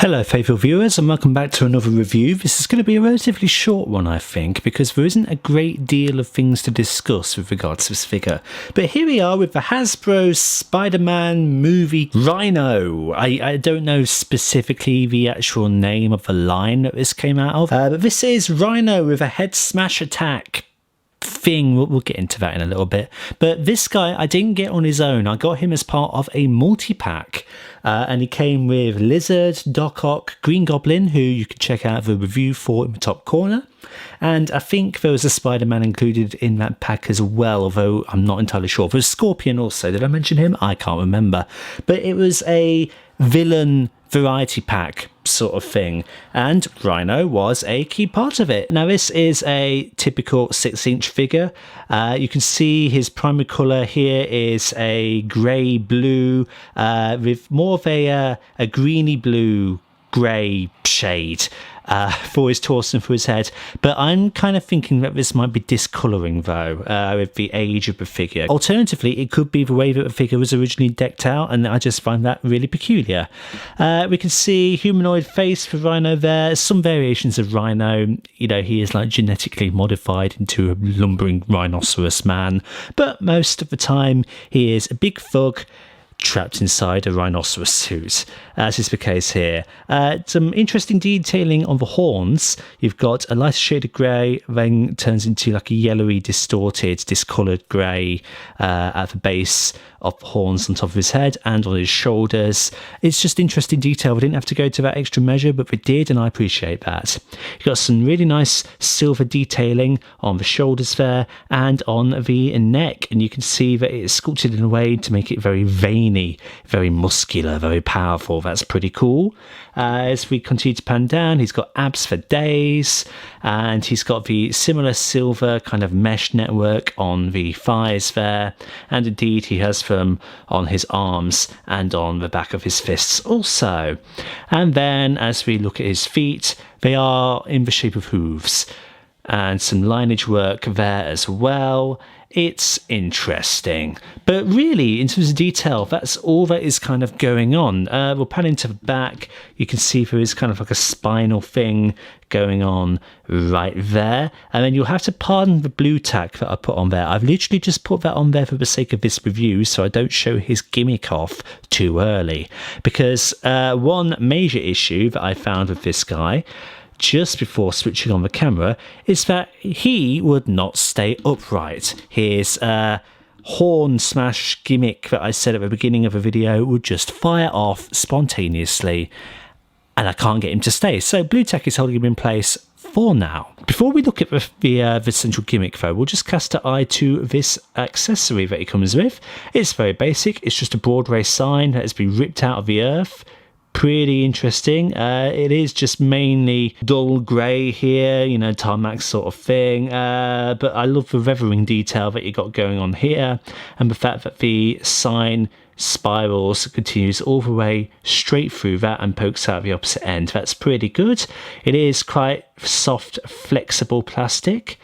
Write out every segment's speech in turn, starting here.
Hello faithful viewers and welcome back to another review. This is going to be a relatively short one I think because there isn't a great deal of things to discuss with regards to this figure. But here we are with the Hasbro Spider-Man movie Rhino. I don't know specifically the actual name of the line that this came out of, but this is Rhino with a head smash attack thing. We'll get into that in a little bit. But this guy I didn't get on his own. I got him as part of a multi-pack. And he came with Lizard, Doc Ock, Green Goblin, who you can check out the review for in the top corner. And I think there was a Spider-Man included in that pack as well, although I'm not entirely sure. There was Scorpion also. Did I mention him? I can't remember. But it was a villain variety pack sort of thing, and Rhino was a key part of it. Now this is a typical 6-inch figure. You can see his primary colour here is a grey blue with more of a greeny blue grey shade for his torso and for his head, but I'm kind of thinking that this might be discolouring though with the age of the figure. Alternatively, it could be the way that the figure was originally decked out, and I just find that really peculiar. We can see humanoid face for Rhino there, some variations of Rhino. You know, he is like genetically modified into a lumbering rhinoceros man, but most of the time he is a big thug trapped inside a rhinoceros suit, as is the case here. Some interesting detailing on the horns. You've got a lighter shade of grey, then turns into like a yellowy, distorted, discoloured grey at the base of the horns on top of his head and on his shoulders. It's just interesting detail. We didn't have to go to that extra measure, but we did, and I appreciate that. You've got some really nice silver detailing on the shoulders there and on the neck, and you can see that it's sculpted in a way to make it very veiny, very muscular, very powerful. That's pretty cool. As we continue to pan down, he's got abs for days, and he's got the similar silver kind of mesh network on the thighs there, and indeed he has them on his arms and on the back of his fists also. And then as we look at his feet, they are in the shape of hooves, and some lineage work there as well. It's interesting, but really in terms of detail, that's all that is kind of going on. We'll pan into the back. You can see there is kind of like a spinal thing going on right there, and then you'll have to pardon the blue tack that I put on there. I've literally just put that on there for the sake of this review so I don't show his gimmick off too early, because one major issue that I found with this guy just before switching on the camera is that he would not stay upright. His horn smash gimmick that I said at the beginning of the video would just fire off spontaneously, and I can't get him to stay. So Blue Tack is holding him in place for now. Before we look at the central gimmick though, we'll just cast an eye to this accessory that he comes with. It's very basic. It's just a Broadway sign that has been ripped out of the earth. Pretty interesting. It is just mainly dull grey here, you know, tarmac sort of thing. But I love the weathering detail that you got going on here, and the fact that the sign spirals, continues all the way straight through that and pokes out the opposite end. That's pretty good. It is quite soft, flexible plastic,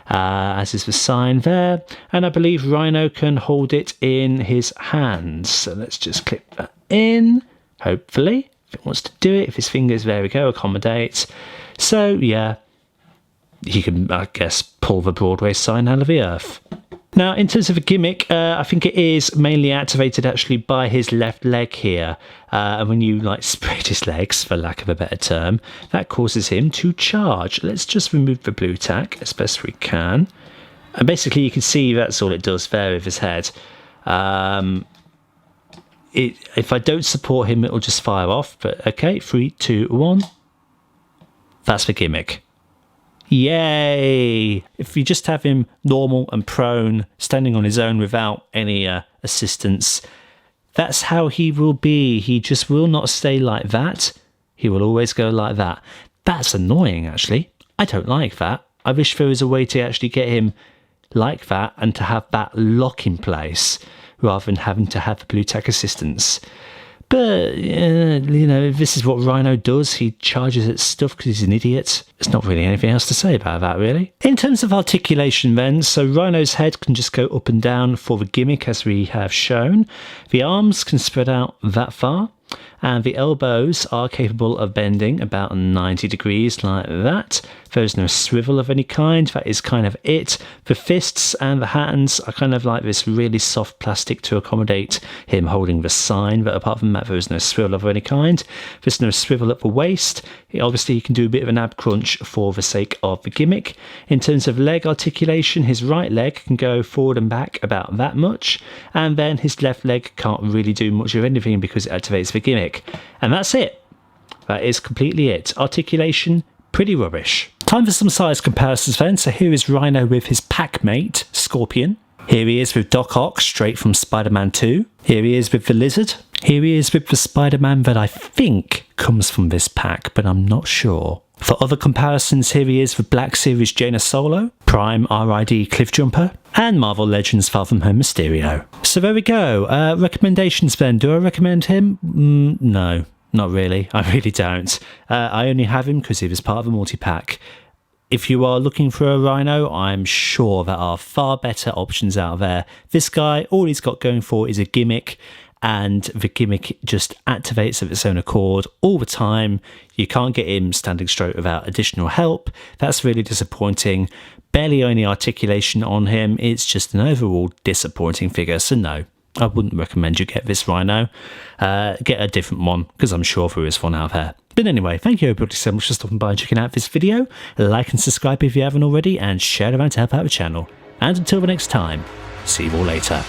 as is the sign there. And I believe Rhino can hold it in his hands. So let's just clip that in. Hopefully, if it wants to do it, if his fingers, there we go, accommodate. So yeah, he can, I guess, pull the Broadway sign out of the earth. Now, in terms of a gimmick, I think it is mainly activated actually by his left leg here. And when you like spread his legs, for lack of a better term, that causes him to charge. Let's just remove the blue tack as best we can. And basically, you can see that's all it does there with his head. If I don't support him, it'll just fire off. But okay, 3, 2, 1. That's the gimmick. Yay! If you just have him normal and prone, standing on his own without any assistance, that's how he will be. He just will not stay like that. He will always go like that. That's annoying, actually. I don't like that. I wish there was a way to actually get him like that and to have that lock in place, rather than having to have the blue tack assistance. But, you know, if this is what Rhino does, he charges at stuff because he's an idiot. There's not really anything else to say about that, really. In terms of articulation then, so Rhino's head can just go up and down for the gimmick as we have shown. The arms can spread out that far. and the elbows are capable of bending about 90 degrees like that. There's no swivel of any kind. That is kind of it. The fists and the hands are kind of like this really soft plastic to accommodate him holding the sign, but apart from that there is no swivel of any kind. There's no swivel at the waist. Obviously you can do a bit of an ab crunch for the sake of the gimmick. In terms of leg articulation, his right leg can go forward and back about that much, and then his left leg can't really do much of anything because it activates the gimmick. And that's it. That is completely it. Articulation, pretty rubbish. Time for some size comparisons then. So here is Rhino with his pack mate, Scorpion. Here he is with Doc Ock, straight from Spider-Man 2. Here he is with the Lizard. Here he is with the Spider-Man that I think comes from this pack, but I'm not sure. For other comparisons, here he is with Black Series Jaina Solo, Prime RID Cliffjumper, and Marvel Legends Far From Home Mysterio. So there we go. Recommendations then. Do I recommend him? No, not really. I really don't. I only have him because he was part of a multi-pack. If you are looking for a Rhino, I'm sure there are far better options out there. This guy, all he's got going for is a gimmick, and the gimmick just activates of its own accord all the time. You can't get him standing straight without additional help. That's really disappointing. Barely any articulation on him. It's just an overall disappointing figure, so no. I wouldn't recommend you get this Rhino. Get a different one, because I'm sure there is one out there. But anyway, thank you everybody so much for stopping by and checking out this video. Like and subscribe if you haven't already, and share it around to help out the channel. And until the next time, see you all later.